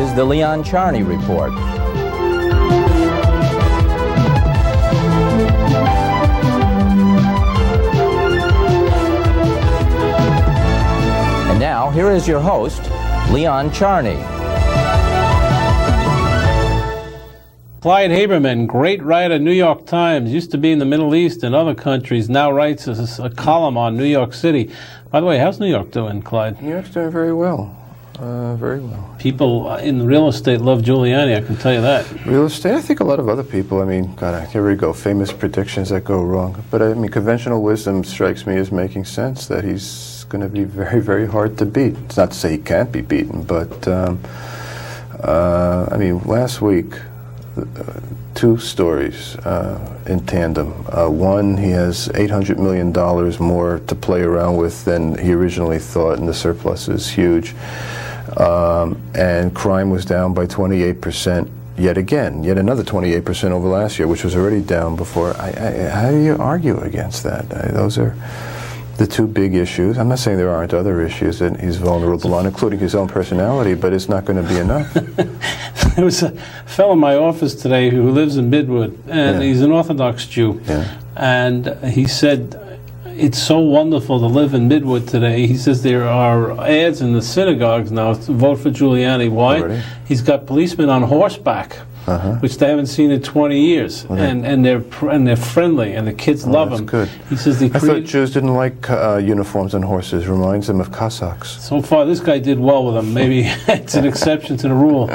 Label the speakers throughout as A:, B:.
A: is the Leon Charney Report. And now, here is your host, Leon Charney.
B: Clyde Haberman, great writer, New York Times, used to be in the Middle East and other countries, now writes a column on New York City. By the way, how's New York doing, Clyde?
C: New York's doing very well. Very well.
B: People in real estate love Giuliani, I can tell you that.
C: Real estate, I think a lot of other people, here we go, famous predictions that go wrong. But conventional wisdom strikes me as making sense, that he's going to be very, very hard to beat. It's not to say he can't be beaten, but, last week, two stories in tandem. One, he has $800 million more to play around with than he originally thought, and the surplus is huge. And crime was down by 28% yet another 28% over last year, which was already down before. How do you argue against that? Those are the two big issues. I'm not saying there aren't other issues that he's vulnerable on, including his own personality, but it's not going to be enough.
B: There was a fellow in my office today who lives in Midwood, and he's an Orthodox Jew. Yeah. And he said, it's so wonderful to live in Midwood today. He says there are ads in the synagogues now to vote for Giuliani. Why? Already? He's got policemen on horseback, which they haven't seen in 20 years, and they're friendly, and the kids love them.
C: Good.
B: He says I
C: thought Jews didn't like uniforms on horses. Reminds them of Cossacks.
B: So far, this guy did well with them. Maybe it's an exception to the rule.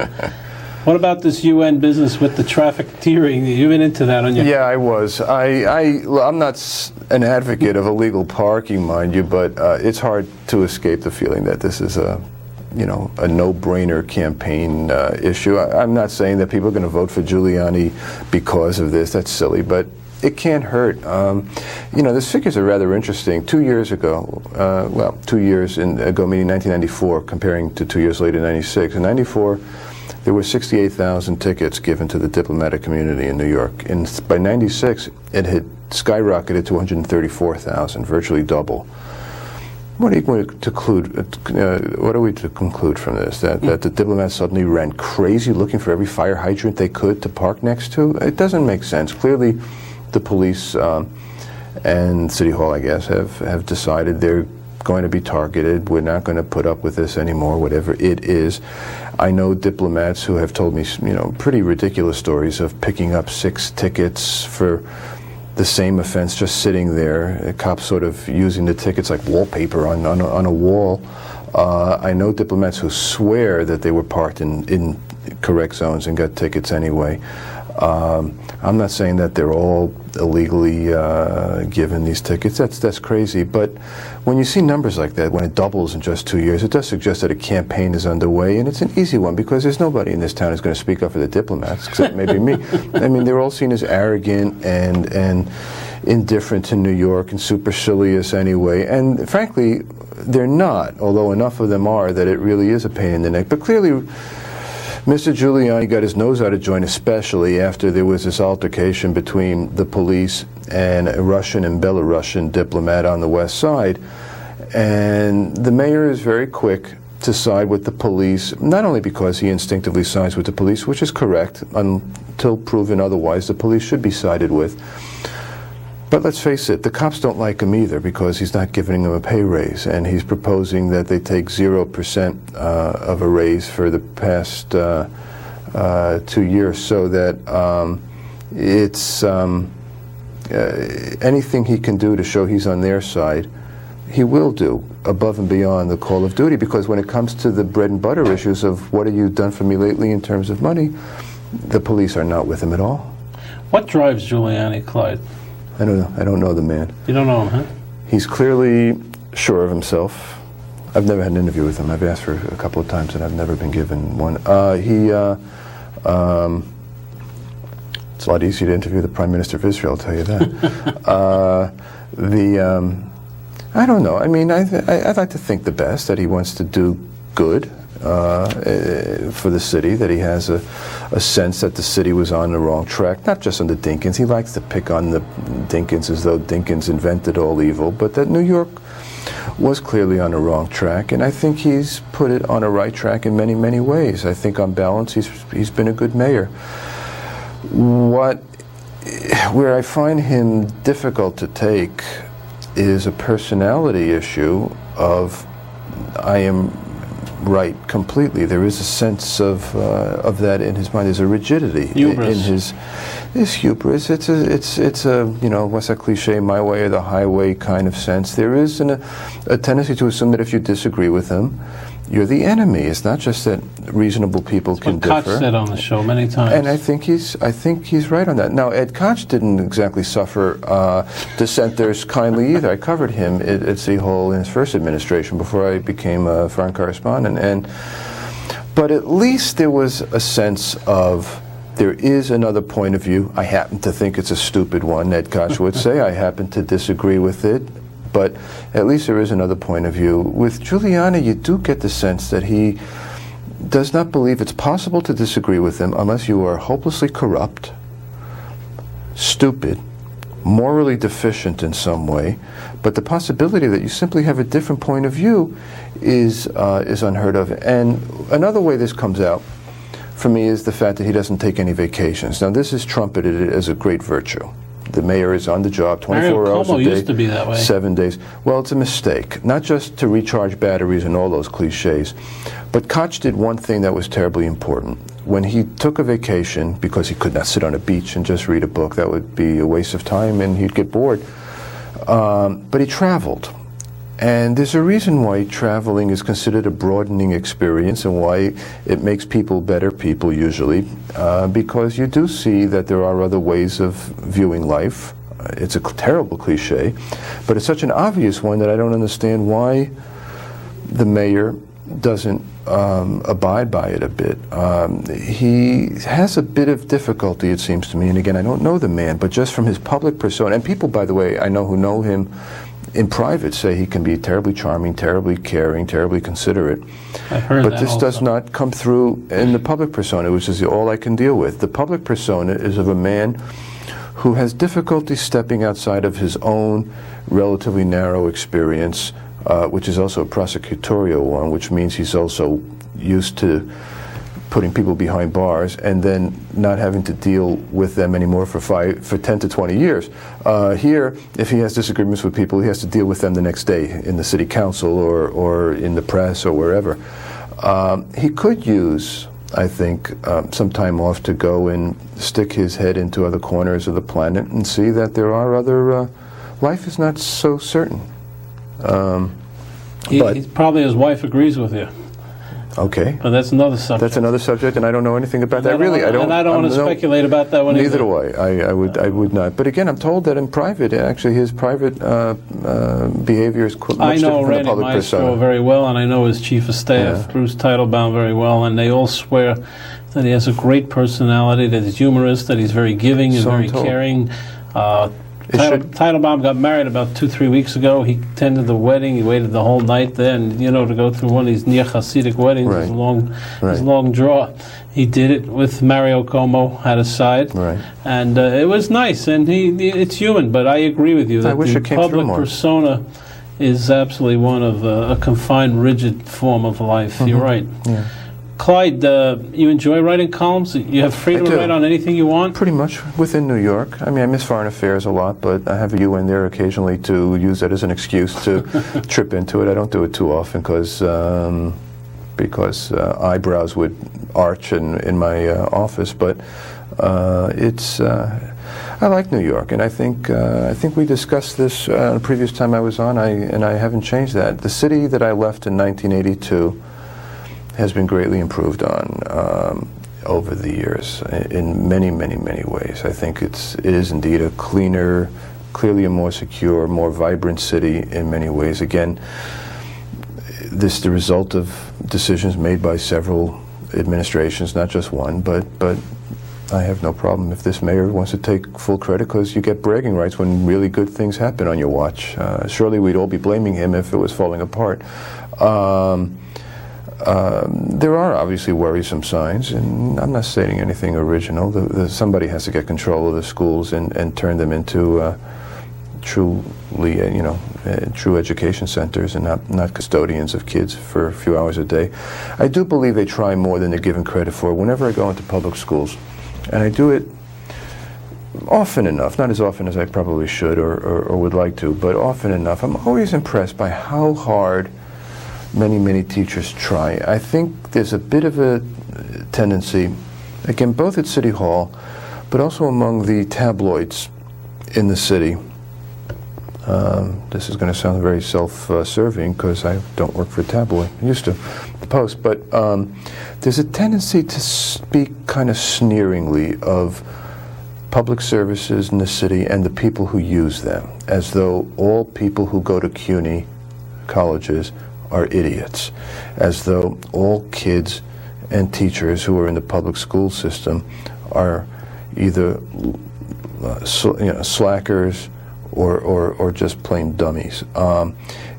B: What about this UN business with the traffickeering? You've been into that, on your...
C: Yeah, I was. I'm not an advocate of illegal parking, mind you, but it's hard to escape the feeling that this is a no-brainer campaign issue. I'm not saying that people are going to vote for Giuliani because of this. That's silly, but it can't hurt. These figures are rather interesting. 2 years ago, 2 years ago, meaning 1994, comparing to 2 years later, 96. In 94, there were 68,000 tickets given to the diplomatic community in New York. And by 96, it had skyrocketed to 134,000, virtually double. What are you going to conclude? What are we to conclude from this? That the diplomats suddenly ran crazy looking for every fire hydrant they could to park next to? It doesn't make sense. Clearly, the police and City Hall, I guess, have decided they're going to be targeted. We're not going to put up with this anymore, whatever it is. I know diplomats who have told me, pretty ridiculous stories of picking up 6 tickets for the same offense, just sitting there, cops sort of using the tickets like wallpaper on a wall. I know diplomats who swear that they were parked in correct zones and got tickets anyway. I'm not saying that they're all illegally given these tickets. That's crazy. But when you see numbers like that, when it doubles in just 2 years, it does suggest that a campaign is underway, and it's an easy one because there's nobody in this town who's going to speak up for the diplomats, except maybe me. They're all seen as arrogant and indifferent to New York and supercilious anyway. And frankly, they're not, although enough of them are that it really is a pain in the neck. But clearly, Mr. Giuliani got his nose out of joint, especially after there was this altercation between the police and a Russian and Belarusian diplomat on the west side. And the mayor is very quick to side with the police, not only because he instinctively sides with the police, which is correct, until proven otherwise, the police should be sided with. But let's face it, the cops don't like him either because he's not giving them a pay raise, and he's proposing that they take 0% of a raise for the past 2 years, so that it's anything he can do to show he's on their side, he will do above and beyond the call of duty, because when it comes to the bread and butter issues of what have you done for me lately in terms of money, the police are not with him at all.
B: What drives Giuliani, Clyde?
C: I don't know. I don't know the man.
B: You don't know him, huh?
C: He's clearly sure of himself. I've never had an interview with him. I've asked for a couple of times and I've never been given one. It's a lot easier to interview the Prime Minister of Israel, I'll tell you that. I don't know. I'd like to think the best, that he wants to do good for the city, that he has a sense that the city was on the wrong track, not just on the Dinkins. He likes to pick on the Dinkins as though Dinkins invented all evil, but that New York was clearly on the wrong track, and I think he's put it on a right track in many, many ways. I think on balance he's been a good mayor. Where I find him difficult to take is a personality issue of I am right completely. There is a sense of that in his mind. There's a rigidity
B: hubris.
C: In his hubris. It's a what's that cliche, my way or the highway kind of sense. There is a tendency to assume that if you disagree with him, you're the enemy. It's not just that reasonable people can differ.
B: Koch said on the show many times.
C: And I think he's right on that. Now, Ed Koch didn't exactly suffer dissenters kindly either. I covered him at City Hall in his first administration before I became a foreign correspondent. But at least there was a sense of there is another point of view. I happen to think it's a stupid one, Ed Koch would say. I happen to disagree with it. But at least there is another point of view. With Giuliani, you do get the sense that he does not believe it's possible to disagree with him unless you are hopelessly corrupt, stupid, morally deficient in some way. But the possibility that you simply have a different point of view is unheard of. And another way this comes out for me is the fact that he doesn't take any vacations. Now, this is trumpeted as a great virtue. The mayor is on the job 24 hours a day,
B: used to be that way.
C: 7 days. Well, it's a mistake, not just to recharge batteries and all those cliches, but Koch did one thing that was terribly important. When he took a vacation, because he could not sit on a beach and just read a book, that would be a waste of time and he'd get bored, but he traveled. And there's a reason why traveling is considered a broadening experience and why it makes people better people usually, because you do see that there are other ways of viewing life. It's a terrible cliche, but it's such an obvious one that I don't understand why the mayor doesn't abide by it a bit. He has a bit of difficulty, it seems to me, and again, I don't know the man, but just from his public persona, and people, by the way, I know who know him in private say he can be terribly charming, terribly caring, terribly considerate.
B: I've heard
C: but
B: that
C: this
B: also.
C: does not come through in the public persona, which is all I can deal with. The public persona is of a man who has difficulty stepping outside of his own relatively narrow experience, which is also a prosecutorial one, which means he's also used to putting people behind bars and then not having to deal with them anymore for 10 to 20 years. Here, if he has disagreements with people, he has to deal with them the next day in the city council or in the press or wherever. He could use, I think, some time off to go and stick his head into other corners of the planet and see that there are other, life is not so certain.
B: Probably his wife agrees with you.
C: Okay.
B: But that's another subject.
C: That's another subject, and I don't know anything about that.
B: I don't want to speculate about that one
C: neither
B: either.
C: do I. I would not. But again, I'm told that in private, actually, his private behavior is much different from the public persona.
B: I know Randy Maestro very well, and I know his chief of staff, Bruce Teitelbaum, very well, and they all swear that he has a great personality, that he's humorous, that he's very giving and very caring. Teitelbaum got married about 2-3 weeks ago. He attended the wedding. He waited the whole night there, and to go through one of these near Hasidic weddings is a long draw. He did it with Mario Cuomo at his side, and it was nice. And it's human, but I agree with you that the public persona is absolutely one of a confined, rigid form of life. You're right.
C: Yeah.
B: Clyde, you enjoy writing columns? You have freedom to write on anything you want?
C: Pretty much within New York. I mean, I miss foreign affairs a lot, but I have a UN there occasionally to use that as an excuse to trip into it. I don't do it too often because eyebrows would arch in my office, but I like New York, and I think we discussed this the previous time I was on, and I haven't changed that. The city that I left in 1982 has been greatly improved on over the years in many, many, many ways. I think it is indeed a cleaner, clearly a more secure, more vibrant city in many ways. Again, this is the result of decisions made by several administrations, not just one, but I have no problem if this mayor wants to take full credit, because you get bragging rights when really good things happen on your watch. Surely we'd all be blaming him if it was falling apart. There are obviously worrisome signs, and I'm not stating anything original. Somebody has to get control of the schools and turn them into true truly, true education centers and not custodians of kids for a few hours a day. I do believe they try more than they're given credit for. Whenever I go into public schools, and I do it often enough, not as often as I probably should or would like to, but often enough, I'm always impressed by how hard many teachers try. I think there's a bit of a tendency, again, both at City Hall, but also among the tabloids in the city. This is going to sound very self-serving because I don't work for a tabloid. I used to, the Post, but there's a tendency to speak kind of sneeringly of public services in the city and the people who use them, as though all people who go to CUNY colleges are idiots, as though all kids and teachers who are in the public school system are either slackers or just plain dummies.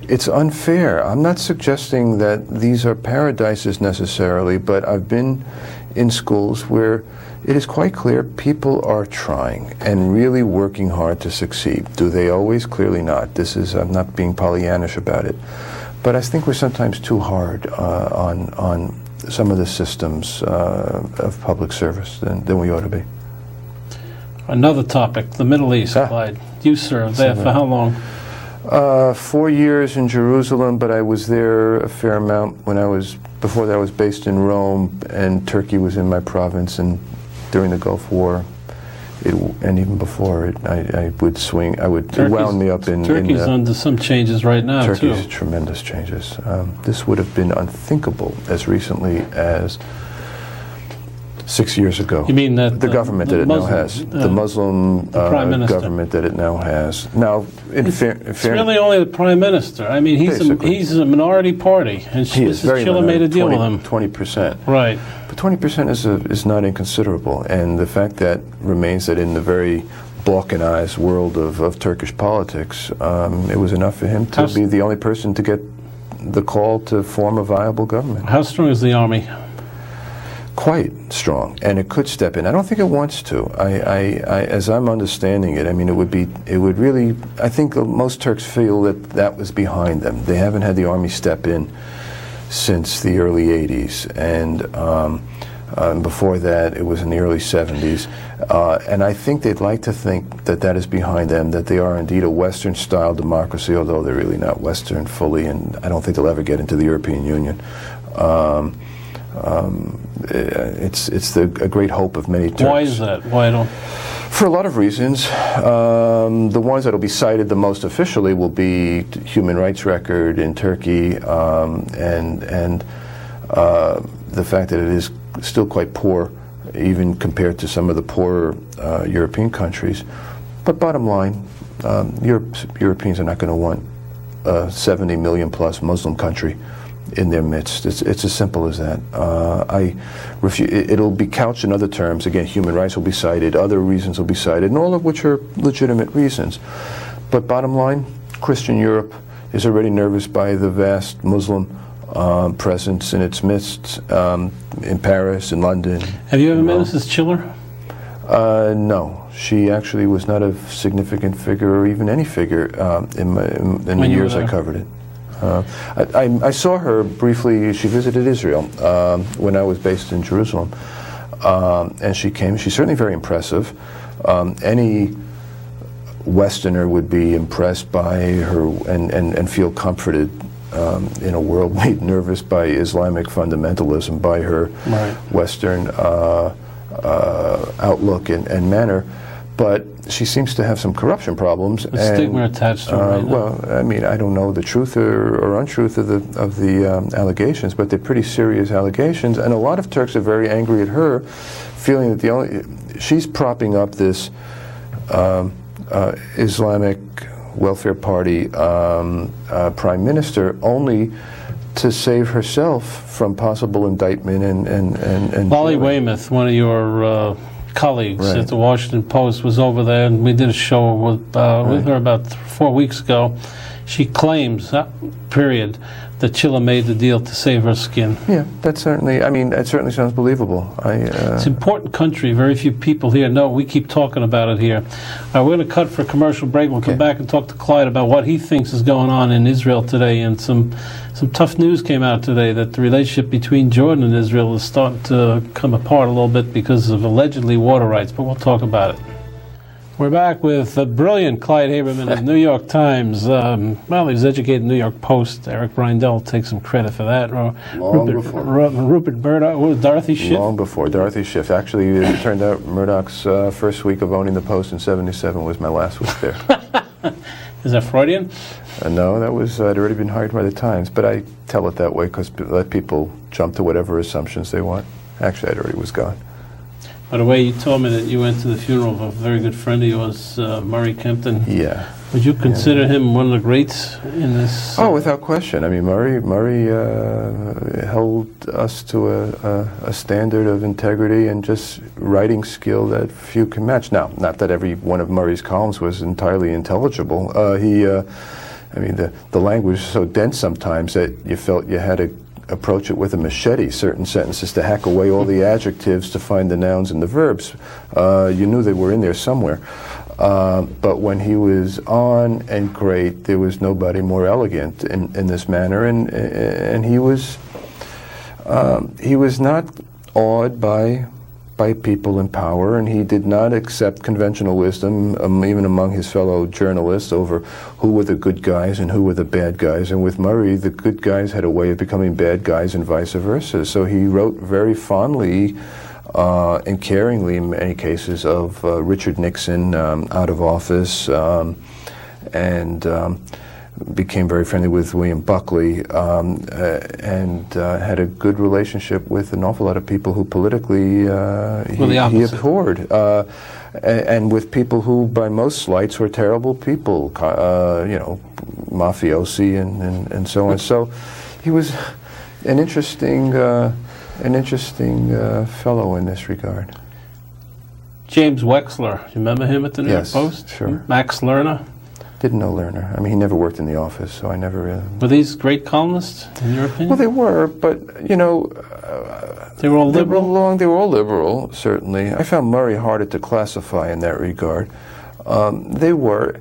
C: It's unfair. I'm not suggesting that these are paradises necessarily, but I've been in schools where it is quite clear people are trying and really working hard to succeed. Do they always? Clearly not. I'm not being Pollyannish about it. But I think we're sometimes too hard on some of the systems of public service than we ought to be.
B: Another topic, the Middle East, Clyde. You served there for how long?
C: 4 years in Jerusalem, but I was there a fair amount before that I was based in Rome, and Turkey was in my province, and during the Gulf War, and even before it, I would swing. It wound me up in.
B: Turkey's under some changes right now,
C: Turkey's tremendous changes. This would have been unthinkable as recently as 6 years ago.
B: You mean that
C: the government that it now has, the Muslim government that it now has. Now, it's
B: really only the prime minister. I mean, he's a minority party, and Mrs. Chiller made a deal with him.
C: 20%.
B: Right.
C: But 20% is not inconsiderable, and the fact that remains that in the very balkanized world of Turkish politics, it was enough for him to be the only person to get the call to form a viable government.
B: How strong is the army?
C: Quite strong, and it could step in. I don't think it wants to. As I'm understanding it, I mean, it would really. I think most Turks feel that was behind them. They haven't had the army step in since the early '80s, and before that, it was in the early '70s. And I think they'd like to think that is behind them. That they are indeed a Western-style democracy, although they're really not Western fully, and I don't think they'll ever get into the European Union. It's a great hope of many Turks.
B: Why is that? Why don't?
C: For a lot of reasons. The ones that will be cited the most officially will be human rights record in Turkey, and the fact that it is still quite poor, even compared to some of the poorer European countries. But bottom line, Europeans are not going to want a 70 million plus Muslim country in their midst. It's as simple as that. It'll be couched in other terms. Again, human rights will be cited, other reasons will be cited, and all of which are legitimate reasons. But bottom line, Christian Europe is already nervous by the vast Muslim presence in its midst, in Paris, in London. Have
B: you ever met Mrs. Chiller?
C: No. She actually was not a significant figure, or even any figure, in the years I covered it. I saw her briefly. She visited Israel when I was based in Jerusalem, and she came. She's certainly very impressive. Any Westerner would be impressed by her and feel comforted in a world made nervous by Islamic fundamentalism, by her Western outlook and manner. But she seems to have some corruption problems.
B: A stigma attached to her right now.
C: Well, I mean, I don't know the truth or untruth of the allegations, but they're pretty serious allegations. And a lot of Turks are very angry at her, feeling that she's propping up this Islamic Welfare Party prime minister only to save herself from possible indictment and
B: Molly Weymouth, one of your colleagues at the Washington Post, was over there, and we did a show with her about 4 weeks ago. She claims, that Chilla made the deal to save her skin.
C: Yeah, that certainly sounds believable.
B: It's an important country. Very few people here know. We keep talking about it here. We're going to cut for a commercial break. We'll come back and talk to Clyde about what he thinks is going on in Israel today. And some tough news came out today that the relationship between Jordan and Israel is starting to come apart a little bit because of allegedly water rights. But we'll talk about it. We're back with the brilliant Clyde Haberman of the New York Times. He was educated in the New York Post. Eric Reindel takes some credit for that. Rupert Murdoch, what was Dorothy Schiff?
C: Long before. Dorothy Schiff. Actually, it turned out Murdoch's first week of owning the Post in '77 was my last week there.
B: Is that Freudian?
C: No, that was, I'd already been hired by the Times, but I tell it that way because let people jump to whatever assumptions they want. Actually, I already was gone.
B: By the way, you told me that you went to the funeral of a very good friend of yours, Murray Kempton.
C: Yeah.
B: Would you consider him one of the greats in this?
C: Oh, without question. I mean, Murray held us to a standard of integrity and just writing skill that few can match. Now, not that every one of Murray's columns was entirely intelligible. The language was so dense sometimes that you felt you had to approach it with a machete, certain sentences, to hack away all the adjectives to find the nouns and the verbs. You knew they were in there somewhere. But when he was on and great, there was nobody more elegant in this manner, and he was not awed by people in power, and he did not accept conventional wisdom, even among his fellow journalists, over who were the good guys and who were the bad guys. And with Murray, the good guys had a way of becoming bad guys and vice versa. So he wrote very fondly and caringly, in many cases, of Richard Nixon out of office, and became very friendly with William Buckley, and had a good relationship with an awful lot of people who politically he abhorred, and with people who, by most slights, were terrible people, mafiosi and so on. So he was an interesting fellow in this regard.
B: James Wexler, you remember him at the New York Post?
C: Sure.
B: Max Lerner?
C: Didn't know Lerner. I mean, he never worked in the office, so I never...
B: Were these great columnists, in your opinion?
C: Well, they were, but,
B: they were all liberal?
C: They were all liberal, certainly. I found Murray harder to classify in that regard. They were...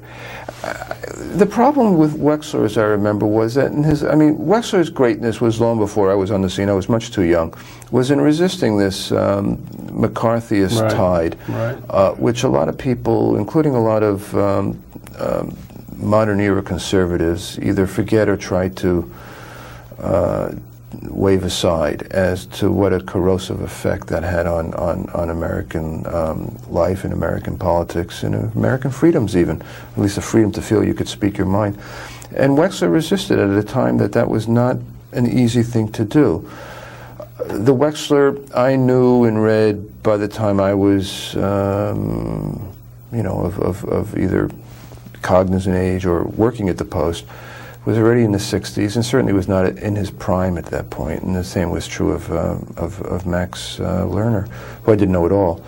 C: the problem with Wexler, as I remember, was that Wexler's greatness was long before I was on the scene. I was much too young. Was in resisting this McCarthyist tide, which a lot of people, including a lot of modern era conservatives, either forget or try to wave aside as to what a corrosive effect that had on American life and American politics and American freedoms, even, at least the freedom to feel you could speak your mind. And Wexler resisted it at a time that was not an easy thing to do. The Wexler I knew and read by the time I was, of either cognizant age or working at the Post, was already in the 60s and certainly was not in his prime at that point. And the same was true of Max Lerner, who I didn't know at all.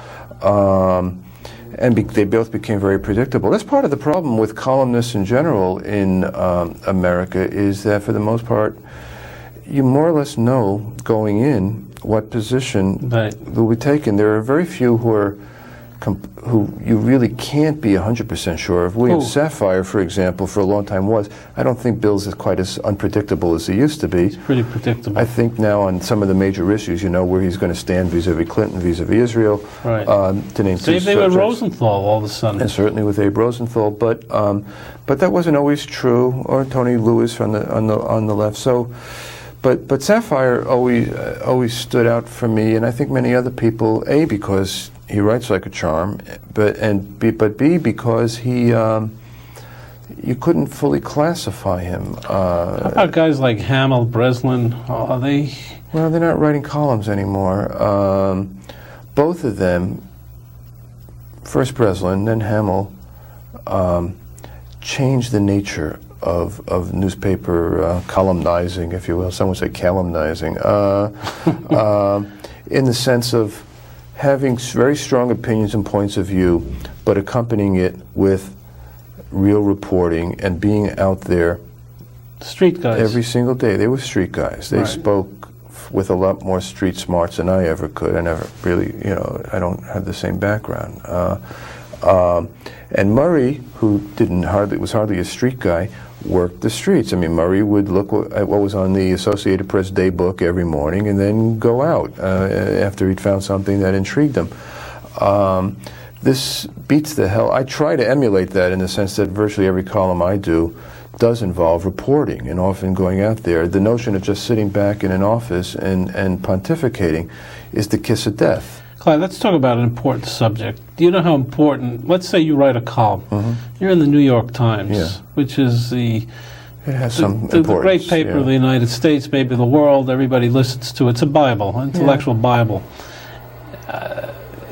C: They both became very predictable. That's part of the problem with columnists in general in America, is that for the most part, you more or less know going in what position will be taken. There are very few who you really can't be 100% sure of. William Safire, for example, for a long time was. I don't think Bill's is quite as unpredictable as he used to be.
B: It's pretty predictable.
C: I think now on some of the major issues, where he's going to stand vis-a-vis Clinton, vis-a-vis Israel, to name
B: Same thing with Rosenthal all of a sudden.
C: And certainly with Abe Rosenthal, but that wasn't always true, or Tony Lewis on the left. So, but Safire always stood out for me, and I think many other people, A, because he writes like a charm, but B, because he you couldn't fully classify him.
B: How about guys like Hamill, Breslin? Are they?
C: Well, they're not writing columns anymore. Both of them, first Breslin, then Hamill, changed the nature of newspaper columnizing, if you will. Some would say calumnizing, in the sense of having very strong opinions and points of view, but accompanying it with real reporting and being out there
B: Street guys.
C: Every single day. They were street guys. They spoke with a lot more street smarts than I ever could. I never really, I don't have the same background. And Murray, who was hardly a street guy, worked the streets. I mean, Murray would look at what was on the Associated Press day book every morning and then go out after he'd found something that intrigued him. This beats the hell. I try to emulate that in the sense that virtually every column I do does involve reporting and often going out there. The notion of just sitting back in an office and pontificating is the kiss of death.
B: Clyde, let's talk about an important subject. Do you know how important, let's say you write a column. You're in the New York Times, which is the great paper of the United States, maybe the world. Everybody listens to it. It's a Bible, intellectual Bible.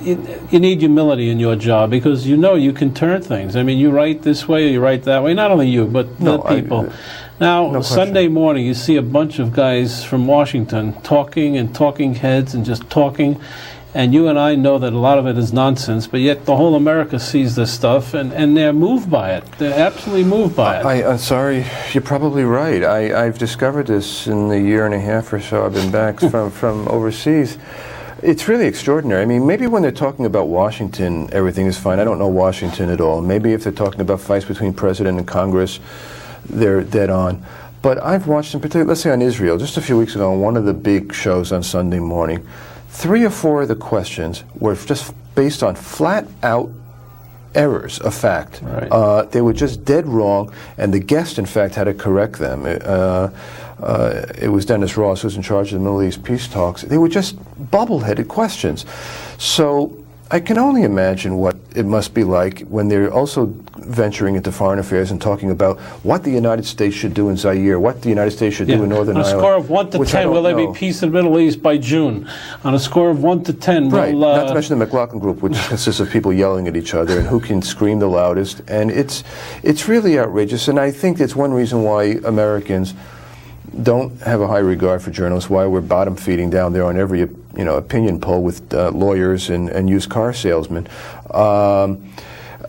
B: You need humility in your job because you can turn things. I mean, you write this way or you write that way. Not only you, but the people. Now, Sunday morning, you see a bunch of guys from Washington talking and talking heads and just talking. And you and I know that a lot of it is nonsense, but yet the whole America sees this stuff and they're moved by it. They're absolutely moved by it.
C: I'm sorry, you're probably right. I've discovered this in the year and a half or so I've been back from overseas. It's really extraordinary. I mean, maybe when they're talking about Washington, everything is fine. I don't know Washington at all. Maybe if they're talking about fights between President and Congress, they're dead on. But I've watched in particular, let's say on Israel, just a few weeks ago on one of the big shows on Sunday morning, 3 or 4 of the questions were just based on flat-out errors of fact.
B: Right.
C: They were just dead wrong, and the guest, in fact, had to correct them. It was Dennis Ross, who's in charge of the Middle East peace talks. They were just bubble-headed questions. So I can only imagine what it must be like when they're also venturing into foreign affairs and talking about what the United States should do in Zaire, what the United States should do in Northern Ireland.
B: On a score of 1 to 10, will there be peace in the Middle East by June? On a score of 1 to 10,
C: right. Not to mention the McLaughlin group, which consists of people yelling at each other and who can scream the loudest. And it's really outrageous. And I think it's one reason why Americans don't have a high regard for journalists, why we're bottom feeding down there on every opinion poll with lawyers and used car salesmen.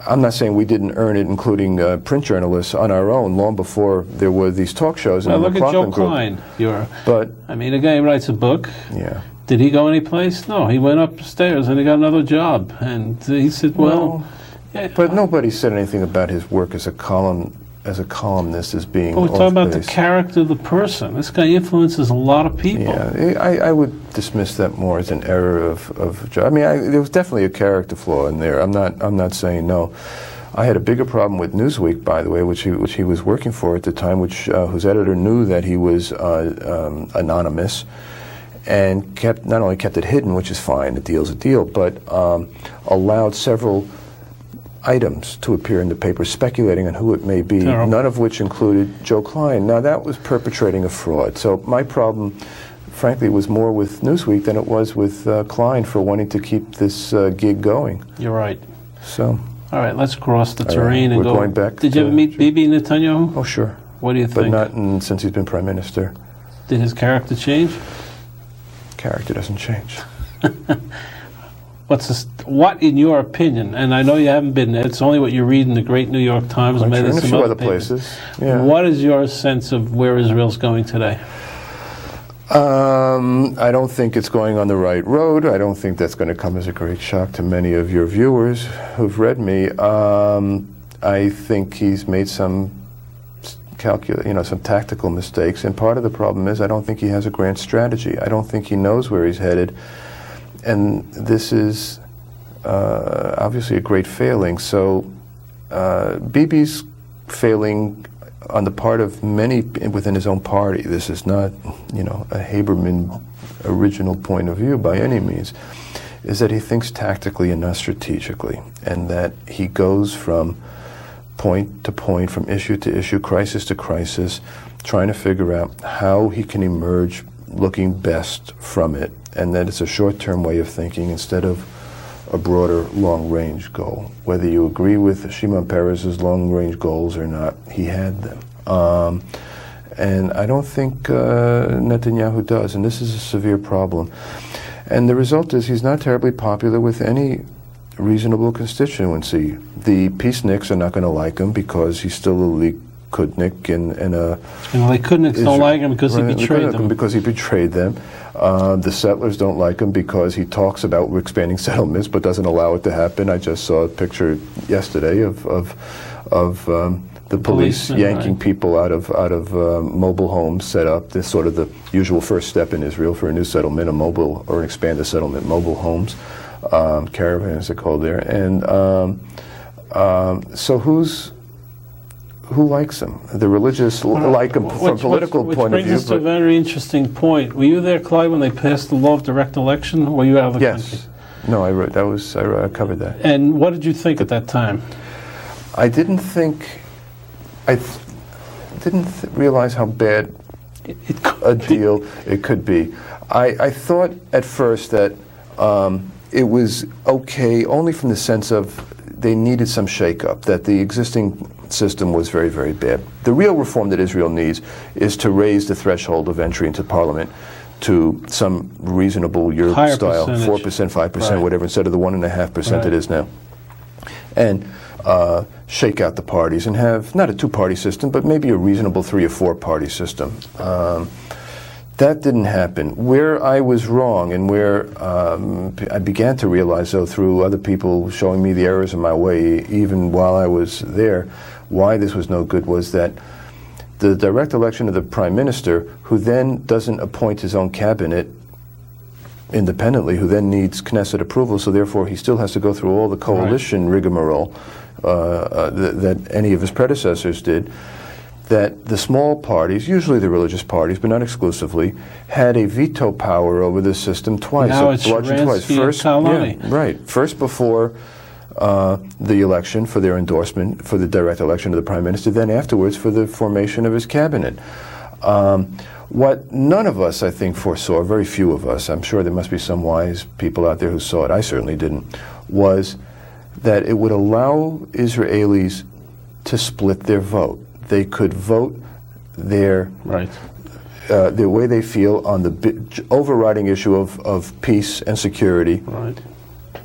C: I'm not saying we didn't earn it, including print journalists, on our own long before there were these talk shows in the McLaughlin group.
B: Look at Joe Klein. A guy who writes a book.
C: Yeah.
B: Did he go anyplace? No, he went upstairs and he got another job. And he said,
C: but nobody said anything about his work as a columnist as being
B: we're talking about the character of the person. This guy influences a lot of people.
C: Yeah, I would dismiss that more as an error of I mean, there was definitely a character flaw in there. I'm not saying no. I had a bigger problem with Newsweek, by the way, which he was working for at the time, whose editor knew that he was anonymous, and not only kept it hidden, which is fine, a deal's a deal, but allowed several items to appear in the paper speculating on who it may be, none of which included Joe Klein. Now, that was perpetrating a fraud. So my problem, frankly, was more with Newsweek than it was with Klein for wanting to keep this gig going.
B: You're right.
C: So.
B: All right, let's cross the terrain and
C: go. We're going back.
B: Did you ever meet Bibi Netanyahu?
C: Oh, sure.
B: What do you think?
C: But not since he's been prime minister.
B: Did his character change?
C: Character doesn't change.
B: What, in your opinion, and I know you haven't been there, it's only what you read in the great New York Times and maybe
C: a
B: some
C: few other
B: papers.
C: places. Yeah.
B: What is your sense of where Israel's going today?
C: I don't think it's going on the right road. I don't think that's going to come as a great shock to many of your viewers who've read me. I think he's made some some tactical mistakes, and part of the problem is I don't think he has a grand strategy. I don't think he knows where he's headed. And this is obviously a great failing. So Bibi's failing on the part of many within his own party. This is not, a Haberman original point of view by any means, is that he thinks tactically and not strategically, and that he goes from point to point, from issue to issue, crisis to crisis, trying to figure out how he can emerge looking best from it, and that it's a short-term way of thinking instead of a broader long-range goal. Whether you agree with Shimon Peres's long-range goals or not, he had them. And I don't think Netanyahu does, and this is a severe problem. And the result is he's not terribly popular with any reasonable constituency. The peaceniks are not going to like him because he's still a Kudnik and
B: the Kudniks don't like him because he betrayed them.
C: Because he betrayed them. The settlers don't like him because he talks about expanding settlements but doesn't allow it to happen. I just saw a picture yesterday of the police yanking people out of mobile homes set up. This sort of the usual first step in Israel for a new settlement, a mobile or an expanded settlement, mobile homes, caravans they're called there. And so who likes him? The religious like him from a political point of view.
B: Which brings us to a very interesting point. Were you there, Clyde, when they passed the law of direct election? Were you out of the country?
C: Yes. No, I covered that.
B: And what did you think at that time?
C: I didn't think. I didn't realize how bad a deal it could be. I thought at first that it was okay only from the sense of they needed some shake-up, that the existing system was very, very bad. The real reform that Israel needs is to raise the threshold of entry into parliament to some reasonable Europe style, 4%, 5%, whatever, instead of the 1.5% it is now. And shake out the parties and have not a two-party system, but maybe a reasonable 3 or 4 party system. That didn't happen. Where I was wrong and where I began to realize, though, through other people showing me the errors in my way, even while I was there, why this was no good was that the direct election of the prime minister, who then doesn't appoint his own cabinet independently, who then needs Knesset approval, so therefore he still has to go through all the coalition rigmarole that any of his predecessors did, that the small parties, usually the religious parties, but not exclusively, had a veto power over the system twice.
B: Now it's Charney
C: First, first before the election for their endorsement for the direct election of the prime minister, then afterwards for the formation of his cabinet. What none of us, I think, foresaw, very few of us, I'm sure there must be some wise people out there who saw it, I certainly didn't, was that it would allow Israelis to split their vote. They could vote their the way they feel on the overriding issue of peace and security,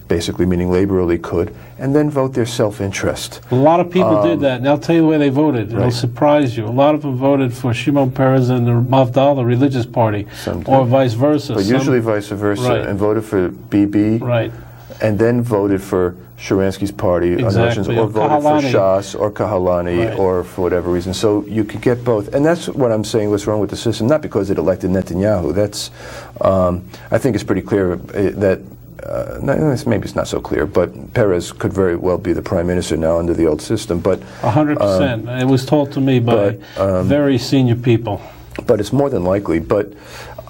C: basically meaning liberally could, and then vote their self-interest.
B: A lot of people did that, and I'll tell you the way they voted. It'll surprise you. A lot of them voted for Shimon Peres and the Mafdal, the religious party, or vice versa.
C: But usually vice versa, and voted for Bibi, and then voted for Sharansky's party on elections, or voted for Shas or Kahalani, or for whatever reason. So you could get both. And that's what I'm saying, what's wrong with the system, not because it elected Netanyahu. That's, I think it's pretty clear that, maybe it's not so clear, but Peres could very well be the prime minister now under the old system. But
B: 100%. It was told to me by very senior people.
C: But it's more than likely. But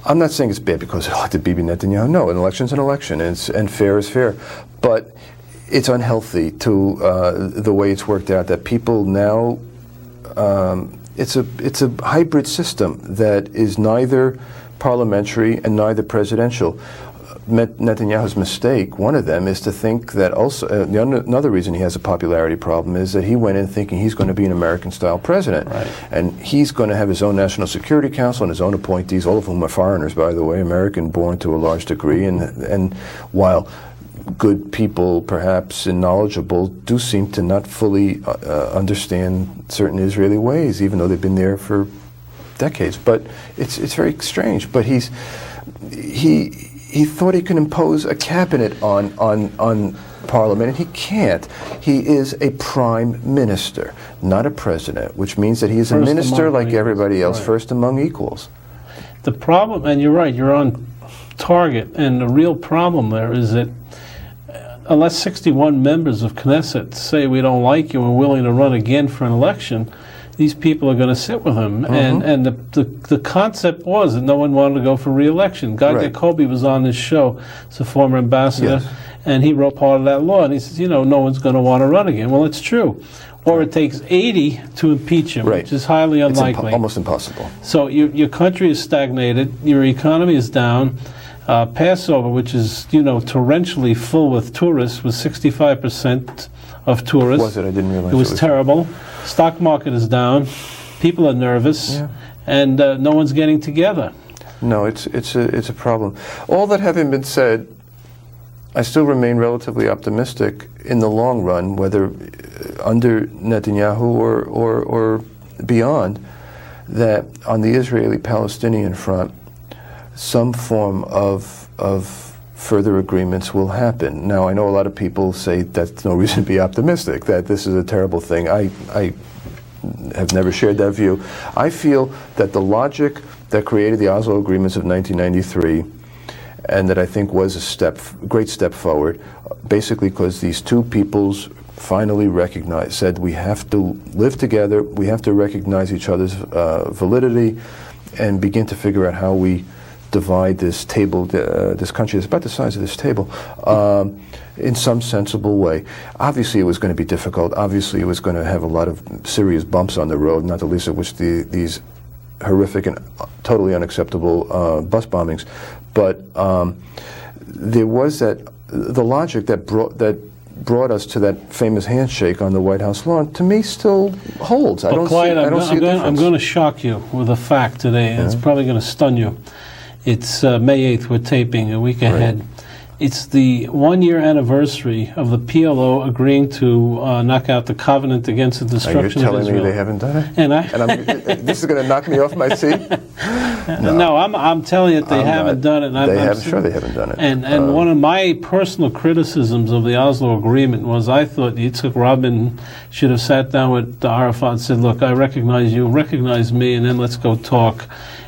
C: I'm not saying it's bad because it elected Bibi Netanyahu. No, an election's an election, and fair is fair. But it's unhealthy to the way it's worked out, that people now, it's a hybrid system that is neither parliamentary and neither presidential. Netanyahu's mistake, one of them, is to think that also, another reason he has a popularity problem is that he went in thinking he's going to be an American-style president. And he's going to have his own National Security Council and his own appointees, all of whom are foreigners, by the way, American-born to a large degree. And while good people, perhaps, and knowledgeable, do seem to not fully understand certain Israeli ways, even though they've been there for decades. But it's very strange. But he thought he could impose a cabinet on Parliament, and he can't. He is a prime minister, not a president, which means that he is a minister like everybody else, first among equals.
B: The problem, and you're right, you're on target, and the real problem there is that unless 61 members of Knesset say we don't like you and we're willing to run again for an election, these people are going to sit with him. And the concept was that no one wanted to go for re-election. Guy Jacoby was on this show as a former ambassador, and he wrote part of that law, and he says, no one's going to want to run again. Well, it's true. Or it takes 80 to impeach him, which is highly unlikely.
C: It's almost impossible.
B: So your country is stagnated, your economy is down. Passover, which is, torrentially full with tourists, was 65% of tourists.
C: Was it? I didn't realize
B: it was terrible. Stock market is down. People are nervous, and no one's getting together.
C: No, it's a problem. All that having been said, I still remain relatively optimistic in the long run, whether under Netanyahu or beyond that, on the Israeli-Palestinian front, some form of further agreements will happen. Now, I know a lot of people say that's no reason to be optimistic, that this is a terrible thing. I have never shared that view. I feel that the logic that created the Oslo agreements of 1993, and that I think was a great step forward, basically because these two peoples finally said we have to live together, we have to recognize each other's validity, and begin to figure out how we divide this table, this country is about the size of this table, in some sensible way. Obviously it was going to be difficult. Obviously it was going to have a lot of serious bumps on the road, not the least of which these horrific and totally unacceptable bus bombings. But there was the logic that brought us to that famous handshake on the White House lawn, to me still holds. I don't see a difference.
B: I'm going to shock you with a fact today, and it's probably going to stun you. It's May 8th, we're taping, a week ahead. It's the 1-year anniversary of the PLO agreeing to knock out the covenant against the destruction of Israel.
C: Are you telling me they haven't done it?
B: And
C: this is going to knock me off my seat?
B: No, I'm telling you that they haven't done it.
C: I'm sure they haven't done it.
B: And one of my personal criticisms of the Oslo Agreement was I thought Yitzhak Rabin should have sat down with Arafat and said, look, I recognize you, recognize me, and then let's go talk.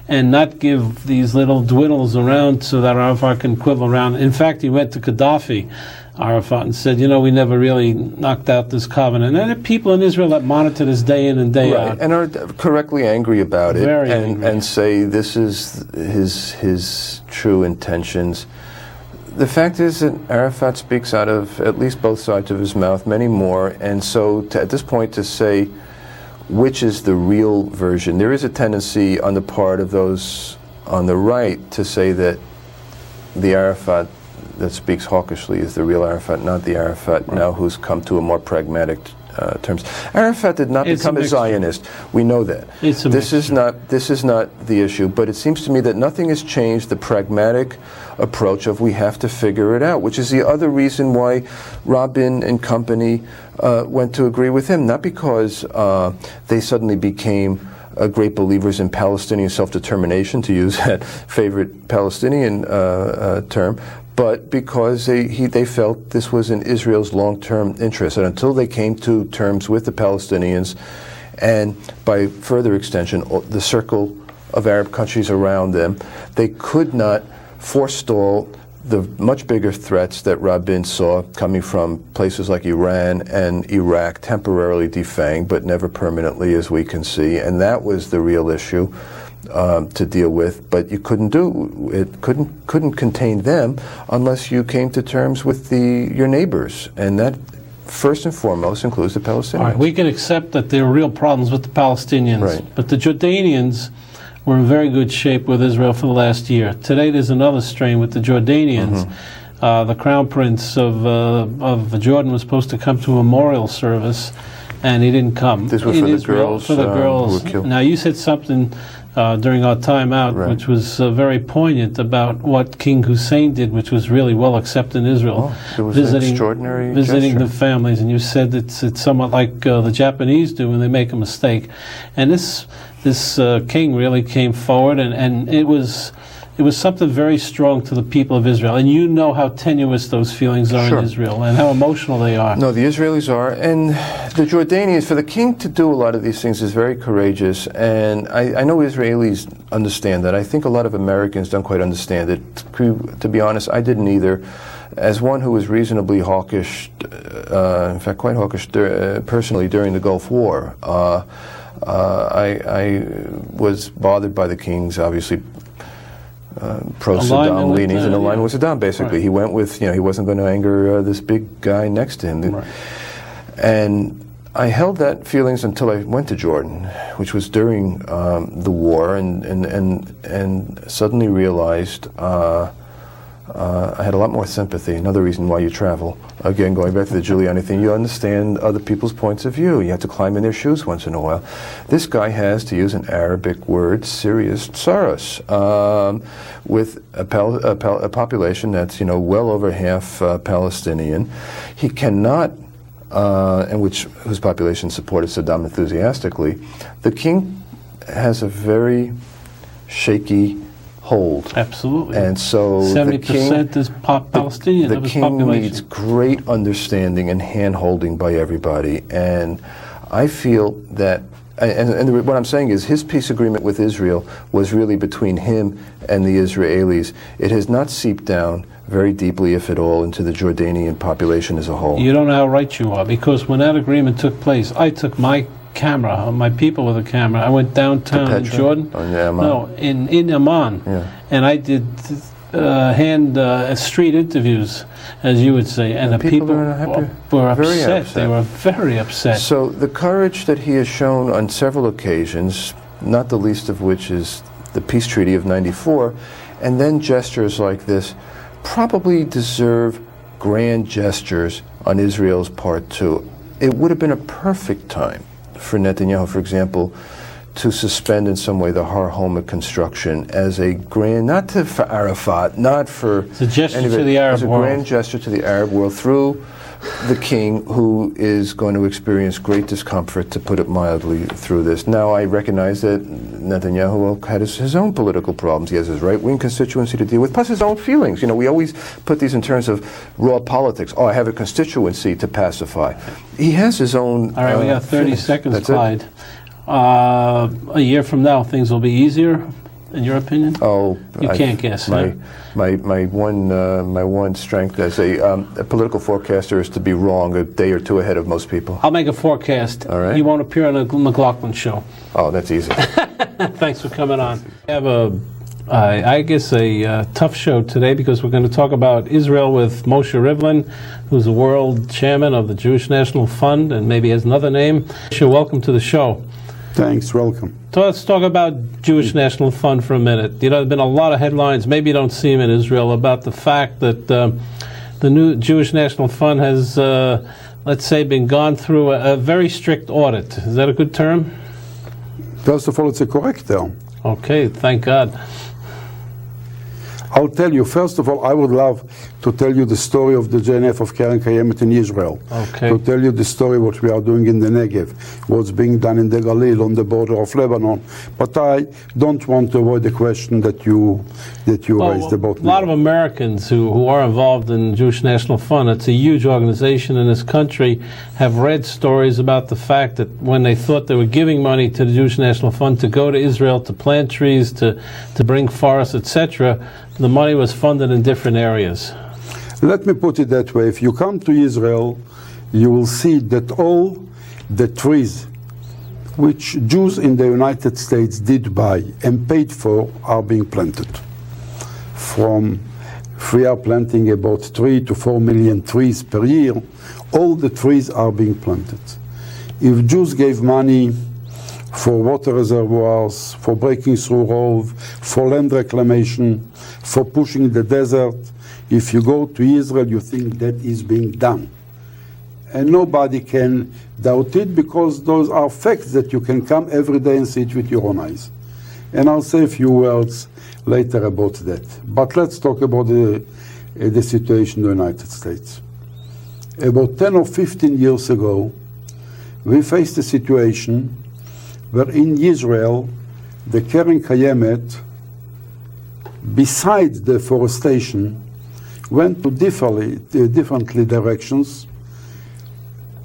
B: And not give these little dwindles around so that Arafat can quibble around. In fact, he went to Gaddafi, Arafat, and said, we never really knocked out this covenant. And there are people in Israel that monitor this day in and day out.
C: And are correctly angry about it.
B: Very angry.
C: And say this is his true intentions. The fact is that Arafat speaks out of at least both sides of his mouth, many more. And so at this point to say which is the real version. There is a tendency on the part of those on the right to say that the Arafat that speaks hawkishly is the real Arafat, not the Arafat now who's come to a more pragmatic terms. Arafat did not become a Zionist. We know that. This is not the issue, but it seems to me that nothing has changed the pragmatic approach of we have to figure it out, which is the other reason why Rabin and company went to agree with him, not because they suddenly became great believers in Palestinian self-determination, to use that favorite Palestinian term, but because they felt this was in Israel's long-term interest. And until they came to terms with the Palestinians, and by further extension, the circle of Arab countries around them, they could not forestall the much bigger threats that Rabin saw coming from places like Iran and Iraq, temporarily defanged, but never permanently, as we can see. And that was the real issue to deal with, but you couldn't do it. Couldn't contain them unless you came to terms with your neighbors, and that first and foremost includes the Palestinians.
B: All right, we can accept that there are real problems with the Palestinians, but the Jordanians were in very good shape with Israel for the last year. Today there's another strain with the Jordanians. The Crown Prince of Jordan was supposed to come to a memorial service, and he didn't come.
C: This was for the girls who were killed.
B: Now, you said something during our time out, which was very poignant about what King Hussein did, which was really well accepted in Israel.
C: It was an extraordinary
B: visiting
C: gesture.
B: the families, and you said it's somewhat like the Japanese do when they make a mistake. And this king really came forward, and it was something very strong to the people of Israel. And you know how tenuous those feelings are in Israel and how emotional they are.
C: No, the Israelis are. And the Jordanians, for the king to do a lot of these things is very courageous. And I know Israelis understand that. I think a lot of Americans don't quite understand it. To be honest, I didn't either. As one who was reasonably hawkish, in fact quite hawkish personally during the Gulf War, I was bothered by the king's obviously pro-Saddam leanings, and aligned with Saddam, basically. He went with, he wasn't going to anger this big guy next to him. And I held that feelings until I went to Jordan, which was during the war, and suddenly realized I had a lot more sympathy. Another reason why you travel. Again, going back to the Giuliani thing, you understand other people's points of view. You have to climb in their shoes once in a while. This guy has, to use an Arabic word, serious sorrows, with a population that's well over half Palestinian. He cannot and whose population supported Saddam enthusiastically, the king has a very shaky hold.
B: Absolutely.
C: And so
B: 70% is Palestinian.
C: The king needs great understanding and hand-holding by everybody. And I feel that, and what I'm saying is his peace agreement with Israel was really between him and the Israelis. It has not seeped down very deeply, if at all, into the Jordanian population as a whole.
B: You don't know how right you are, because when that agreement took place, I took my camera, my people with a camera. I went downtown in Jordan. In Amman.
C: Yeah.
B: And I did street interviews, as you would say, and the people were upset. They were very upset.
C: So the courage that he has shown on several occasions, not the least of which is the peace treaty of '94, and then gestures like this, probably deserve grand gestures on Israel's part too. It would have been a perfect time for Netanyahu, for example, to suspend in some way the Har Homa construction as a grand, not for Arafat, not for
B: it's a gesture to the Arab world.
C: As a grand gesture to the Arab world through the king, who is going to experience great discomfort, to put it mildly, through this. Now, I recognize that Netanyahu had his own political problems. He has his right-wing constituency to deal with, plus his own feelings. You know, we always put these in terms of raw politics. Oh, I have a constituency to pacify. He has his own.
B: All right, we got 30 seconds, Clyde. A year from now, things will be easier, in your opinion?
C: Oh,
B: you can't guess.
C: My one strength as a political forecaster is to be wrong a day or two ahead of most people.
B: I'll make a forecast.
C: All right.
B: You won't appear on the McLaughlin show.
C: Oh, that's easy.
B: Thanks for coming on. We have a tough show today, because we're going to talk about Israel with Moshe Rivlin, who's the world chairman of the Jewish National Fund and maybe has another name. Moshe, welcome to the show.
D: Thanks, welcome.
B: So let's talk about Jewish National Fund for a minute. You know, there have been a lot of headlines, maybe you don't see them in Israel, about the fact that the new Jewish National Fund has, let's say, been gone through a very strict audit. Is that a good term?
D: First of all, it's a correct term.
B: Okay, thank God.
D: I'll tell you, first of all, I would love to tell you the story of the JNF of Keren Kayemet in Israel.
B: Okay.
D: To tell you the story what we are doing in the Negev, what's being done in the Galil on the border of Lebanon. But I don't want to avoid the question that you raised about me.
B: A lot of Americans who are involved in Jewish National Fund, it's a huge organization in this country, have read stories about the fact that when they thought they were giving money to the Jewish National Fund to go to Israel to plant trees, to bring forests, etc., the money was funded in different areas.
D: Let me put it that way. If you come to Israel, you will see that all the trees which Jews in the United States did buy and paid for are being planted. We are planting about 3 to 4 million trees per year. All the trees are being planted. If Jews gave money for water reservoirs, for breaking through roads, for land reclamation, for pushing the desert, if you go to Israel, you think that is being done. And nobody can doubt it, because those are facts that you can come every day and see it with your own eyes. And I'll say a few words later about that. But let's talk about the situation in the United States. About 10 or 15 years ago, we faced a situation where in Israel, the Keren Kayemet, besides deforestation, went to differently directions,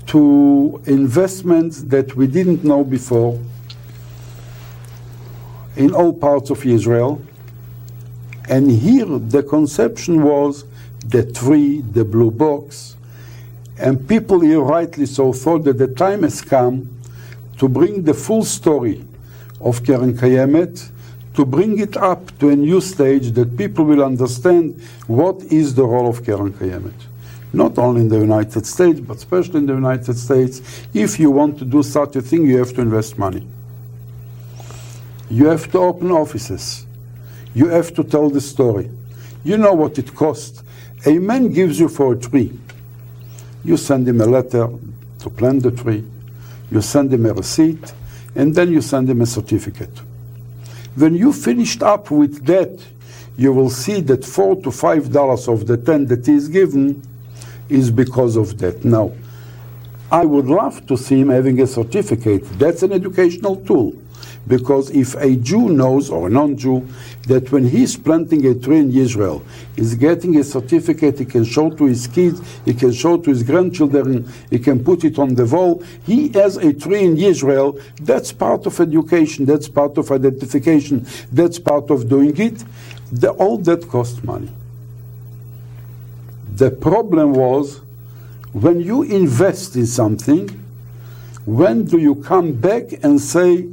D: to investments that we didn't know before in all parts of Israel. And here the conception was the tree, the blue box, and people here rightly so thought that the time has come to bring the full story of Keren Kayemet, to bring it up to a new stage that people will understand what is the role of Keren Kayemet. Not only in the United States, but especially in the United States. If you want to do such a thing, you have to invest money. You have to open offices. You have to tell the story. You know what it costs. A man gives you for a tree. You send him a letter to plant the tree. You send him a receipt, and then you send him a certificate. When you finished up with that, you will see that $4 to $5 of the 10 that is given is because of that. Now, I would love to see him having a certificate. That's an educational tool. Because if a Jew knows, or a non-Jew, that when he's planting a tree in Israel, he's getting a certificate he can show to his kids, he can show to his grandchildren, he can put it on the wall. He has a tree in Israel. That's part of education, that's part of identification, that's part of doing it. All that costs money. The problem was, when you invest in something, when do you come back and say,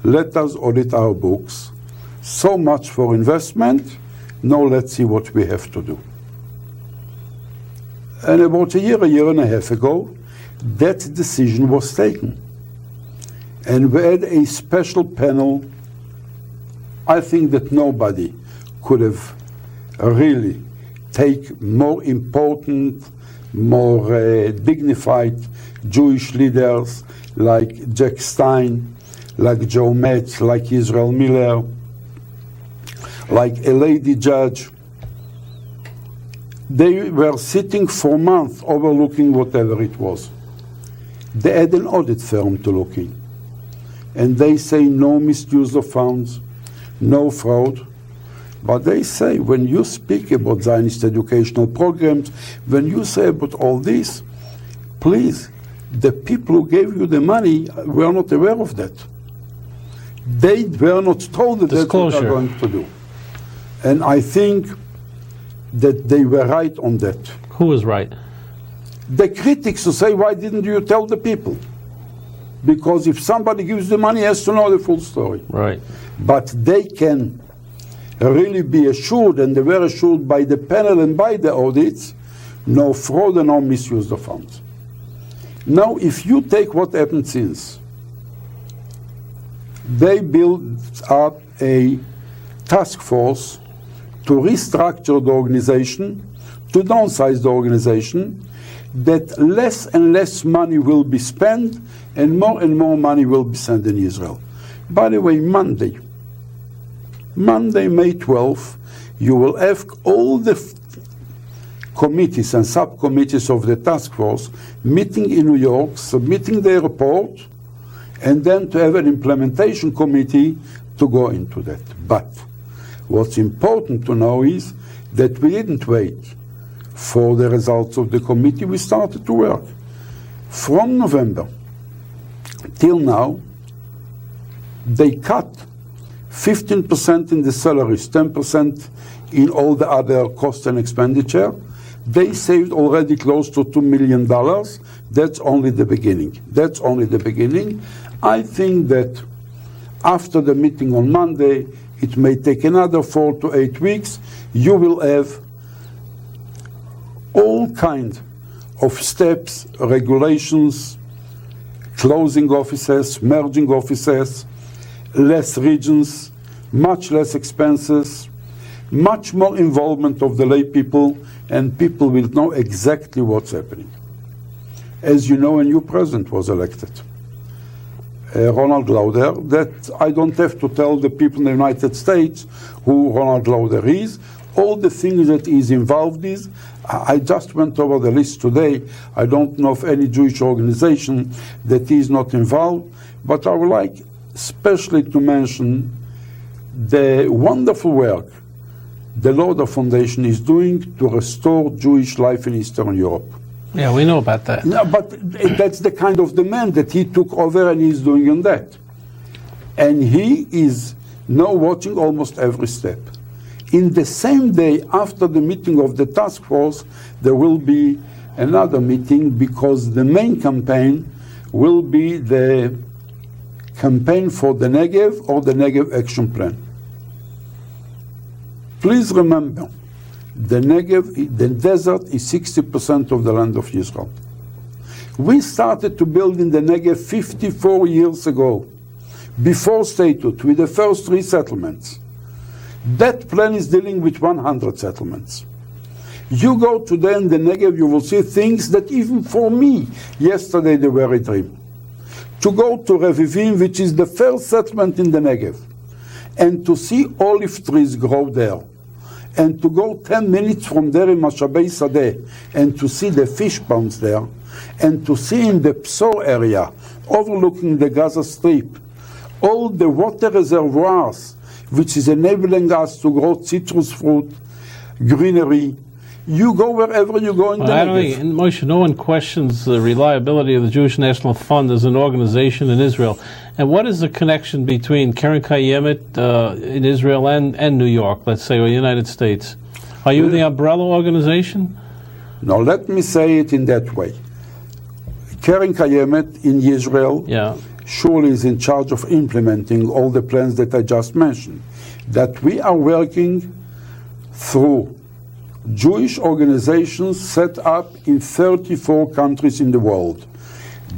D: let us audit our books? So much for investment. Now let's see what we have to do. And about a year and a half ago, that decision was taken. And we had a special panel. I think that nobody could have really take more important, more dignified Jewish leaders like Jack Stein, like Joe Metz, like Israel Miller, like a lady judge. They were sitting for months overlooking whatever it was. They had an audit firm to look in. And they say no misuse of funds, no fraud. But they say when you speak about Zionist educational programs, when you say about all this, please, the people who gave you the money were not aware of that. They were not told that that's what they're going to do. And I think that they were right on that.
B: Who was right?
D: The critics who say, why didn't you tell the people? Because if somebody gives the money, he has to know the full story.
B: Right.
D: But they can really be assured, and they were assured by the panel and by the audits, no fraud and no misuse of funds. Now, if you take what happened since, they built up a task force to restructure the organization, to downsize the organization, that less and less money will be spent and more money will be sent in Israel. By the way, Monday, May 12th, you will have all the committees and subcommittees of the task force meeting in New York, submitting their report, and then to have an implementation committee to go into that. But what's important to know is that we didn't wait for the results of the committee. We started to work. From November till now, they cut 15% in the salaries, 10% in all the other costs and expenditure. They saved already close to $2 million. That's only the beginning. That's only the beginning. I think that after the meeting on Monday, it may take another 4 to 8 weeks. You will have all kinds of steps, regulations, closing offices, merging offices, less regions, much less expenses, much more involvement of the lay people, and people will know exactly what's happening. As you know, a new president was elected, Ronald Lauder. That I don't have to tell the people in the United States who Ronald Lauder is. All the things that he's involved is, I just went over the list today. I don't know of any Jewish organization that is not involved, but I would like especially to mention the wonderful work the Lauder Foundation is doing to restore Jewish life in Eastern Europe.
B: Yeah, we know about that.
D: No, but that's the kind of demand that he took over and he's doing on that. And he is now watching almost every step. In the same day after the meeting of the task force, there will be another meeting because the main campaign will be the campaign for the Negev or the Negev Action Plan. Please remember, the Negev, the desert is 60% of the land of Israel. We started to build in the Negev 54 years ago, before statehood, with the first 3 settlements. That plan is dealing with 100 settlements. You go today in the Negev, you will see things that even for me, yesterday they were a dream. To go to Revivim, which is the first settlement in the Negev, and to see olive trees grow there, and to go 10 minutes from there in Mashabei Sadeh and to see the fish ponds there, and to see in the Psor area, overlooking the Gaza Strip, all the water reservoirs, which is enabling us to grow citrus fruit, greenery. You go wherever you go in the Negev.
B: Moshe, no one questions the reliability of the Jewish National Fund as an organization in Israel. And what is the connection between Keren Kayemet in Israel and New York, let's say, or the United States? Are you the umbrella organization?
D: No, let me say it in that way. Keren Kayemet in Israel surely is in charge of implementing all the plans that I just mentioned. That we are working through Jewish organizations set up in 34 countries in the world.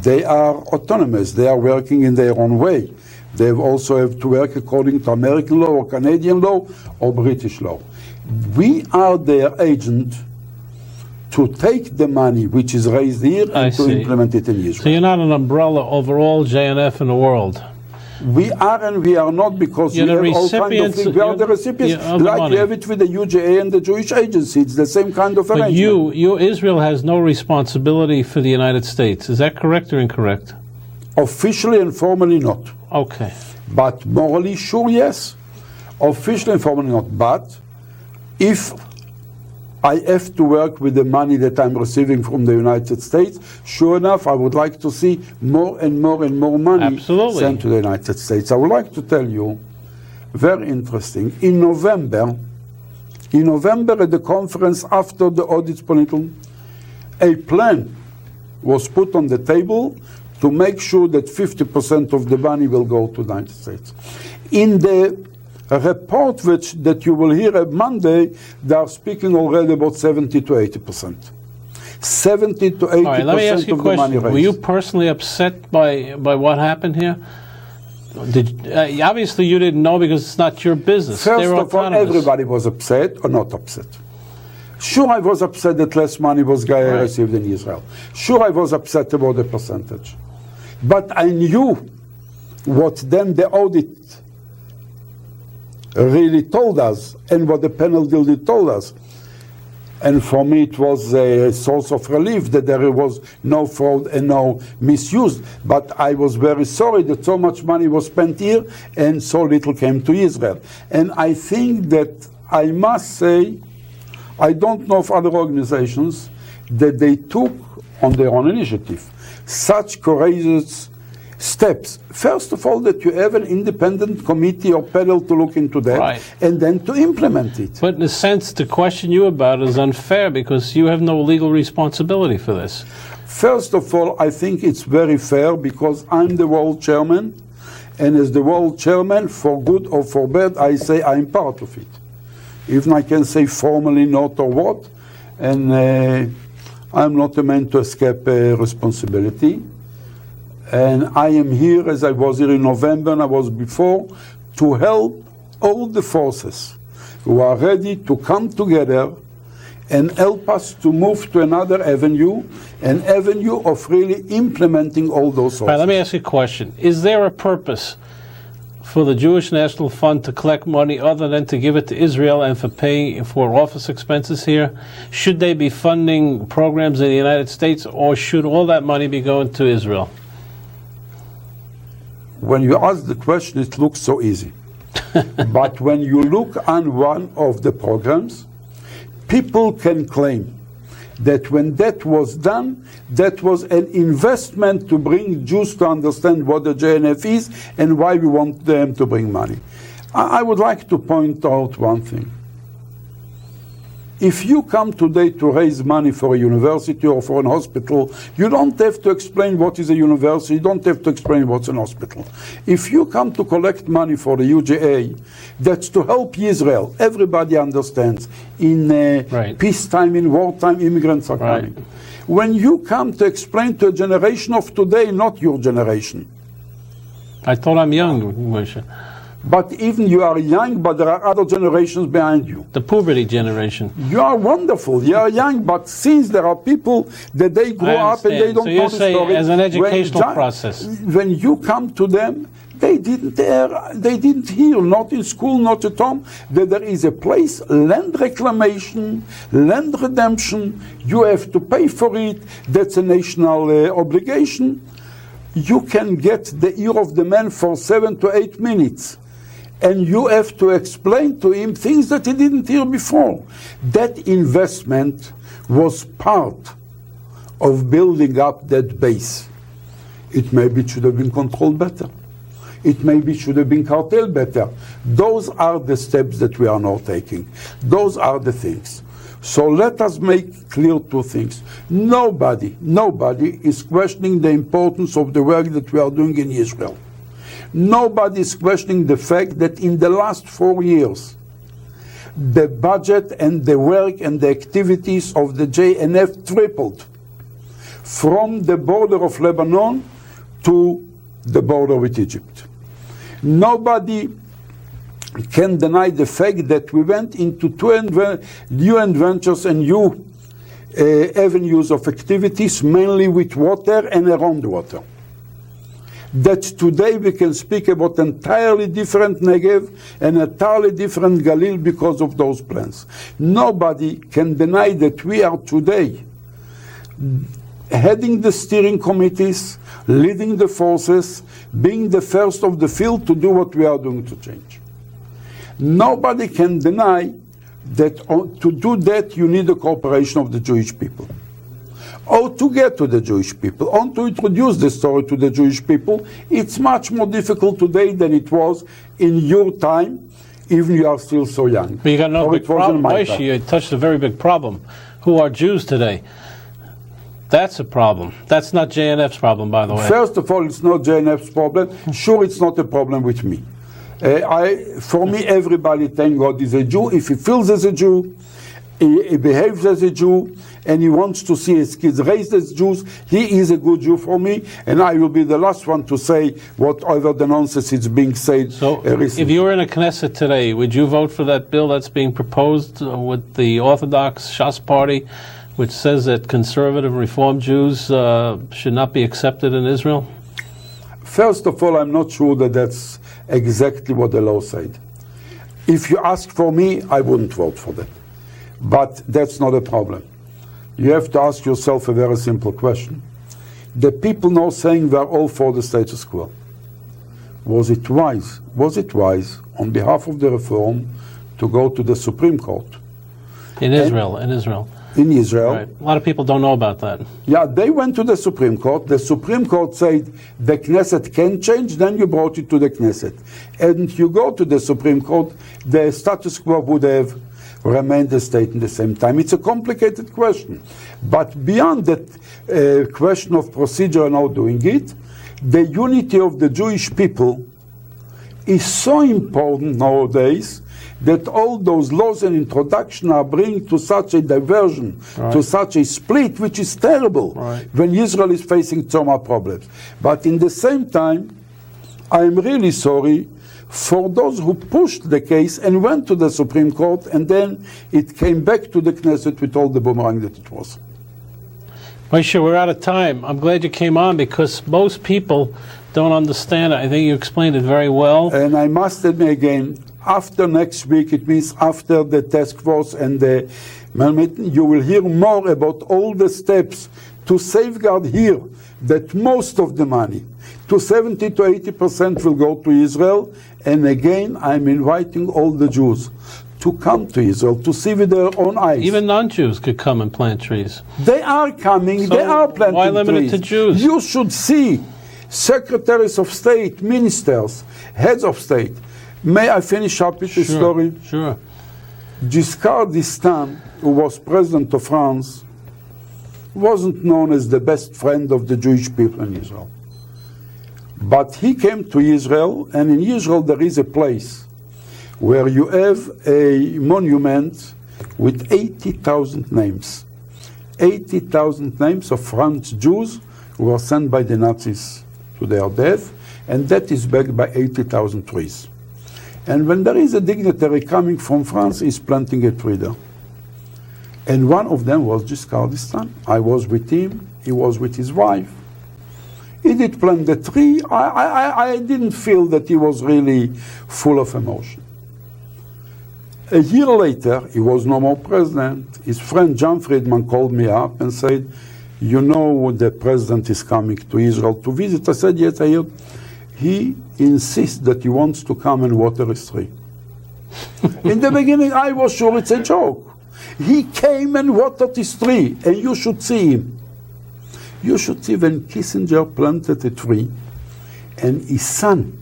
D: They are autonomous. They are working in their own way. They also have to work according to American law or Canadian law or British law. We are their agent to take the money which is raised here and to implement it in Israel.
B: So you're not an umbrella over all JNF in the world?
D: We are and we are not, because we have all kinds of things. We are the recipients, like we have it with the UJA and the Jewish Agency. It's the same kind of arrangement.
B: But Israel has no responsibility for the United States. Is that correct or incorrect?
D: Officially and formally not.
B: Okay.
D: But morally, sure, yes. Officially and formally not. But if I have to work with the money that I'm receiving from the United States, sure enough, I would like to see more and more and more money sent to the United States. I would like to tell you, very interesting, in November at the conference after the audits political, a plan was put on the table to make sure that 50% of the money will go to the United States. In the report that you will hear on Monday, they are speaking already about 70 to 80%. 70 to 80%
B: All right, let me ask you
D: of
B: a
D: the money
B: question.
D: raised.
B: Were you personally upset by what happened here? Obviously you didn't know because it's not your business.
D: First of all, everybody was upset or not upset. Sure, I was upset that less money was received in Israel. Sure, I was upset about the percentage. But I knew what then the audit really told us and what the panel really told us. And for me it was a source of relief that there was no fraud and no misuse. But I was very sorry that so much money was spent here and so little came to Israel. And I think that I must say, I don't know of other organizations that they took on their own initiative such courageous steps. First of all, that you have an independent committee or panel to look into that, and then to implement it.
B: But in a sense, to question you about it is unfair because you have no legal responsibility for this.
D: First of all, I think it's very fair because I'm the world chairman, and as the world chairman, for good or for bad, I say I'm part of it. Even I can say formally not or what, and I'm not a man to escape responsibility. And I am here, as I was here in November and I was before, to help all the forces who are ready to come together and help us to move to another avenue, an avenue of really implementing all those sources.
B: All right, let me ask you a question. Is there a purpose for the Jewish National Fund to collect money other than to give it to Israel and for paying for office expenses here? Should they be funding programs in the United States, or should all that money be going to Israel?
D: When you ask the question, it looks so easy. But when you look on one of the programs, people can claim that when that was done, that was an investment to bring Jews to understand what the JNF is and why we want them to bring money. I would like to point out one thing. If you come today to raise money for a university or for an hospital, you don't have to explain what is a university, you don't have to explain what's an hospital. If you come to collect money for the UJA, that's to help Israel. Everybody understands. In peacetime, in wartime, immigrants are coming. When you come to explain to a generation of today, not your generation.
B: I thought I'm young, Moshe.
D: But even you are young, but there are other generations behind you.
B: The puberty generation.
D: You are wonderful. You are young, but since there are people that they grow up and they don't know the story.
B: As an educational process.
D: When you come to them, They didn't hear, not in school, not at home, that there is a place, land reclamation, land redemption, you have to pay for it, that's a national obligation. You can get the ear of the man for 7 to 8 minutes. And you have to explain to him things that he didn't hear before. That investment was part of building up that base. It maybe should have been controlled better. It maybe should have been curtailed better. Those are the steps that we are now taking. Those are the things. So let us make clear two things. Nobody is questioning the importance of the work that we are doing in Israel. Nobody is questioning the fact that in the last 4 years, the budget and the work and the activities of the JNF tripled from the border of Lebanon to the border with Egypt. Nobody can deny the fact that we went into new adventures and new avenues of activities, mainly with water and around water. That today we can speak about entirely different Negev and entirely different Galil because of those plans. Nobody can deny that we are today heading the steering committees, leading the forces, being the first of the field to do what we are doing to change. Nobody can deny that to do that you need the cooperation of the Jewish people. Or to get to the Jewish people, or to introduce the story to the Jewish people, it's much more difficult today than it was in your time, even you are still so young.
B: But you got no big problem, Moshe. You touched a very big problem. Who are Jews today? That's a problem. That's not JNF's problem, by the way.
D: First of all, it's not JNF's problem. Sure, it's not a problem with me. For me, everybody, thank God, is a Jew. If he feels as a Jew, he behaves as a Jew, and he wants to see his kids raised as Jews, he is a good Jew for me, and I will be the last one to say whatever the nonsense is being said.
B: So, if you were in a Knesset today, would you vote for that bill that's being proposed with the Orthodox Shas Party, which says that conservative Reform Jews should not be accepted in Israel?
D: First of all, I'm not sure that that's exactly what the law said. If you ask for me, I wouldn't vote for that. But that's not a problem. You have to ask yourself a very simple question. The people now saying they're all for the status quo. Was it wise? Was it wise on behalf of the reform to go to the Supreme Court?
B: In Israel.
D: In Israel.
B: Right. A lot of people don't know about that.
D: Yeah, they went to the Supreme Court. The Supreme Court said the Knesset can change, then you brought it to the Knesset. And you go to the Supreme Court, the status quo would have remained the state in the same time. It's a complicated question. But beyond that question of procedure and how doing it, the unity of the Jewish people is so important nowadays that all those laws and introduction are bringing to such a diversion, to such a split, which is terrible when Israel is facing so much problems. But in the same time, I am really sorry for those who pushed the case and went to the Supreme Court, and then it came back to the Knesset with all the boomerang that it was.
B: Moshe, we're out of time. I'm glad you came on because most people don't understand it. I think you explained it very well.
D: And I must admit again, after next week, it means after the task force and the meeting, you will hear more about all the steps to safeguard here that most of the money, to 70 to 80% will go to Israel. And again, I'm inviting all the Jews to come to Israel, to see with their own eyes.
B: Even non-Jews could come and plant trees.
D: They are coming,
B: so
D: they are planting trees.
B: Why limit it to Jews?
D: You should see secretaries of state, ministers, heads of state. May I finish up with the story?
B: Sure.
D: Giscard d'Estaing, who was president of France, wasn't known as the best friend of the Jewish people in Israel. But he came to Israel, and in Israel there is a place where you have a monument with 80,000 names. 80,000 names of French Jews who were sent by the Nazis to their death, and that is backed by 80,000 trees. And when there is a dignitary coming from France, he's planting a tree there. And one of them was Giscard d'Estaing. I was with him, he was with his wife. He did plant the tree, I didn't feel that he was really full of emotion. A year later, he was no more president. His friend John Friedman called me up and said, you know the president is coming to Israel to visit. I said, yes, I heard. He insists that he wants to come and water his tree. In the beginning, I was sure it's a joke. He came and watered his tree, and you should see him. You should see when Kissinger planted a tree, and his son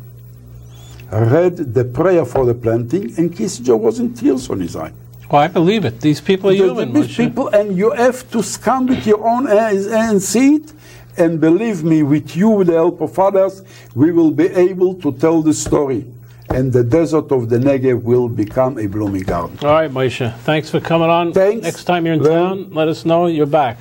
D: read the prayer for the planting, and Kissinger was in tears on his eye.
B: Oh, I believe it. These people are human.
D: These people, and you have to come with your own eyes and see it. And believe me, with you, with the help of others, we will be able to tell the story. And the desert of the Negev will become a blooming garden.
B: All right, Moshe. Thanks for coming on.
D: Thanks.
B: Next time you're in town, let us know you're back.